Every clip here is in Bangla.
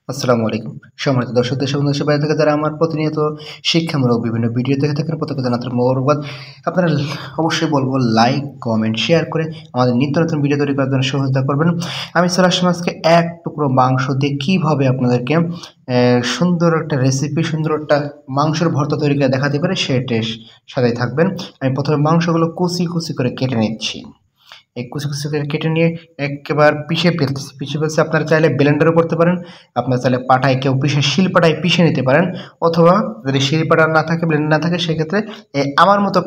আসসালামু আলাইকুম। সম্মানিত দর্শক দেশ এবং দেশের বাইরে থেকে যারা আমার প্রতিনিয়ত শিক্ষামূলক বিভিন্ন ভিডিও দেখে থাকেন প্রত্যেকে জানাতে মোবারকবাদ। আপনারা অবশ্যই বলবো লাইক, কমেন্ট, শেয়ার করে আমাদের নিত্য নতুন ভিডিও তৈরি করার জন্য সহযোগিতা করবেন। আমি চলে আসলাম আজকে এক টুকরো মাংস দিয়ে কীভাবে আপনাদেরকে সুন্দর একটা রেসিপি, সুন্দর একটা মাংসের ভর্তা তৈরি করে দেখাতে পারে সেটার সাথেই থাকবেন। আমি প্রথমে মাংসগুলো কুচি কুচি করে কেটে নিচ্ছি। এই কুচি কুচি করে কেটে নিয়ে একেবারে পিষে ফেলছি। আপনারা চাইলে ব্লেন্ডারও করতে পারেন, আপনারা চাইলে পাটায় কেউ শিলপাটায় পিষে নিতে পারেন, অথবা যদি শিলপাটা না থাকে, ব্লেন্ডার না থাকে, সেক্ষেত্রে আমার মতো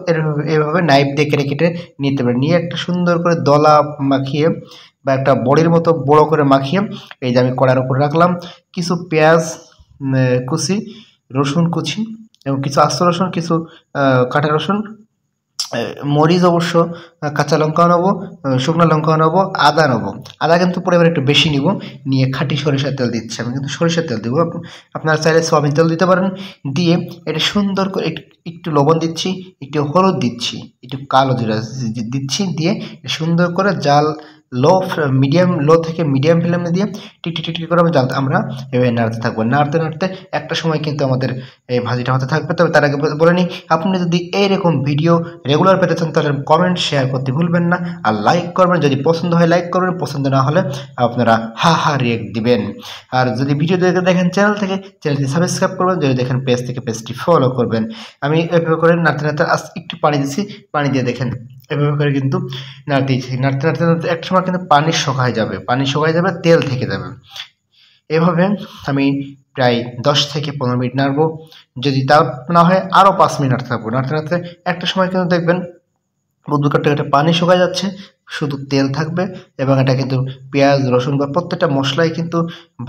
এভাবে নাইফ দিয়ে কেটে কেটে নিতে পারেন। নিয়ে একটা সুন্দর করে দলা মাখিয়ে বা একটা বড়ির মতো বড় করে মাখিয়ে এই যে আমি কড়ার উপর রাখলাম। কিছু পেঁয়াজ কুচি, রসুন কুচি এবং কিছু আস্ত রসুন, কিছু কাঁটা রসুন, মরিচ অবশ্য, কাঁচা লঙ্কাও নেবো, শুকনো লঙ্কাও নেবো, আদা নেবো। আদা কিন্তু পরিমাণে একটু বেশি নিব। নিয়ে খাঁটি সরিষার তেল দিচ্ছি, আমি কিন্তু সরিষার তেল দেবো। আপনারা চাইলে সয়াবিন তেল দিতে পারেন। দিয়ে এটা সুন্দর করে একটু লবণ দিচ্ছি, একটু হলুদ দিচ্ছি, একটু কালো জিরা দিচ্ছি। দিয়ে সুন্দর করে জাল লো থেকে মিডিয়াম ফ্লেমে দিয়ে টিকটি টিকটি করে আমরা এভাবে নাড়তে থাকবো। নাড়তে নাড়তে একটা সময় কিন্তু আমাদের এই ভাজিটা হতে থাকবে। তবে তার আগে বলে নিই, আপনি যদি এইরকম ভিডিও রেগুলার পেতে চান তাহলে কমেন্ট শেয়ার করতে ভুলবেন না, আর লাইক করবেন। যদি পছন্দ হয় লাইক করবেন, পছন্দ না হলে আপনারা হা রিয়েক্ট দিবেন। আর যদি ভিডিও দেখেন চ্যানেলটি সাবস্ক্রাইব করবেন, যদি দেখেন পেজ থেকে পেজটি ফলো করবেন। আমি এভাবে করে নাড়তে নাড়তে একটু পানি দিচ্ছি, পানি দিয়ে দেখেন এভাবে করে কিন্তু নাড়তে নাড়তে এক সময় কিন্তু পানি শুকায় যাবে, তেল থেকে যাবে। এভাবে আমি প্রায় 10 থেকে 15 মিনিট নাড়বো। যদি তা না হয় আরও 5 মিনিট নাড়তে থাকবো। নাড়তে নাড়তে একটা সময় কিন্তু দেখবেন বুদবুদ পানি শুকায় যাচ্ছে, শুধু তেল থাকবে এবং এটা কিন্তু পেঁয়াজ, রসুন বা প্রত্যেকটা মশলাই কিন্তু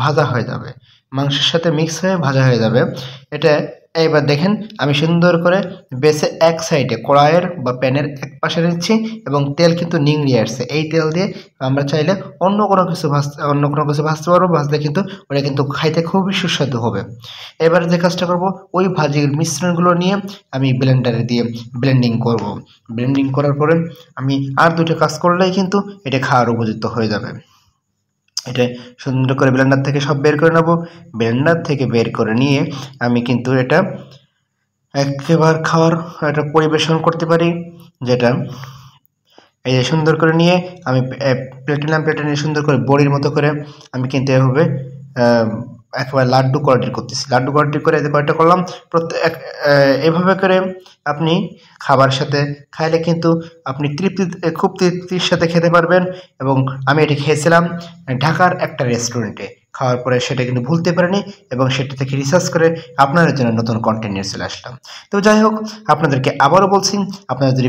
ভাজা হয়ে যাবে, মাংসের সাথে মিক্স হয়ে ভাজা হয়ে যাবে। এটা এবার দেখেন আমি সুন্দর করে বেছে এক সাইডে কড়াইয়ের বা প্যানের এক পাশে নিচ্ছি এবং তেল কিন্তু নিংড়িয়ে আসছে। এই তেল দিয়ে আমরা চাইলে অন্য কোনো কিছু ভাজতে পারবো। ভাজলে কিন্তু ওটা কিন্তু খাইতে খুবই সুস্বাদু হবে। এবার যে কাজটা করব, ওই ভাজির মিশ্রণগুলো নিয়ে আমি ব্লেন্ডারে দিয়ে ব্লেন্ডিং করব। ব্লেন্ডিং করার পরে আমি আর দুটো কাজ করলেই কিন্তু এটা খাওয়ার উপযুক্ত হয়ে যাবে। এটা সুন্দর করে ব্লেন্ডার থেকে সব বের করে নেব। ব্লেন্ডার থেকে বের করে নিয়ে আমি কিন্তু এটা একেবারে খাওয়ার এটা পরিবেশন করতে পারি। যেটা এই যে সুন্দর করে নিয়ে আমি প্লেটে নিয়ে সুন্দর করে বড়ির মতো করে আমি কিন্তু এভাবে একেবারে লাড্ডু কোয়ালিটি করে যে কয়টা করলাম এভাবে করে আপনি খাবার সাথে খাইলে কিন্তু আপনি খুব তৃপ্তির সাথে খেতে পারবেন। এবং আমি এটি খেয়েছিলাম ঢাকার একটা রেস্টুরেন্টে। খাওয়ার পরে সেটা কিন্তু ভুলতে পারিনি এবং সেটা থেকে রিসার্চ করে আপনাদের জন্য নতুন কন্টেন্ট নিয়ে চলে আসলাম। তো যাই হোক, আপনাদেরকে আবারও বলছি, আপনারা যদি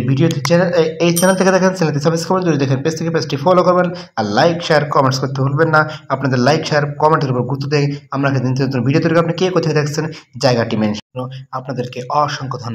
এই চ্যানেল থেকে দেখেন চ্যানেলটি সাবস্ক্রাইব করবেন, যদি দেখেন পেজ থেকে পেজটি ফলো করবেন, আর লাইক শেয়ার কমেন্টস করতে ভুলবেন না। আপনাদের লাইক শেয়ার কমেন্টের উপর গুরুত্ব দিয়ে আমরা কিন্তু নতুন ভিডিও তৈরি, আপনি কে কোথায় দেখছেন জায়গাটি মেনশন। আপনাদেরকে অসংখ্য ধন্যবাদ।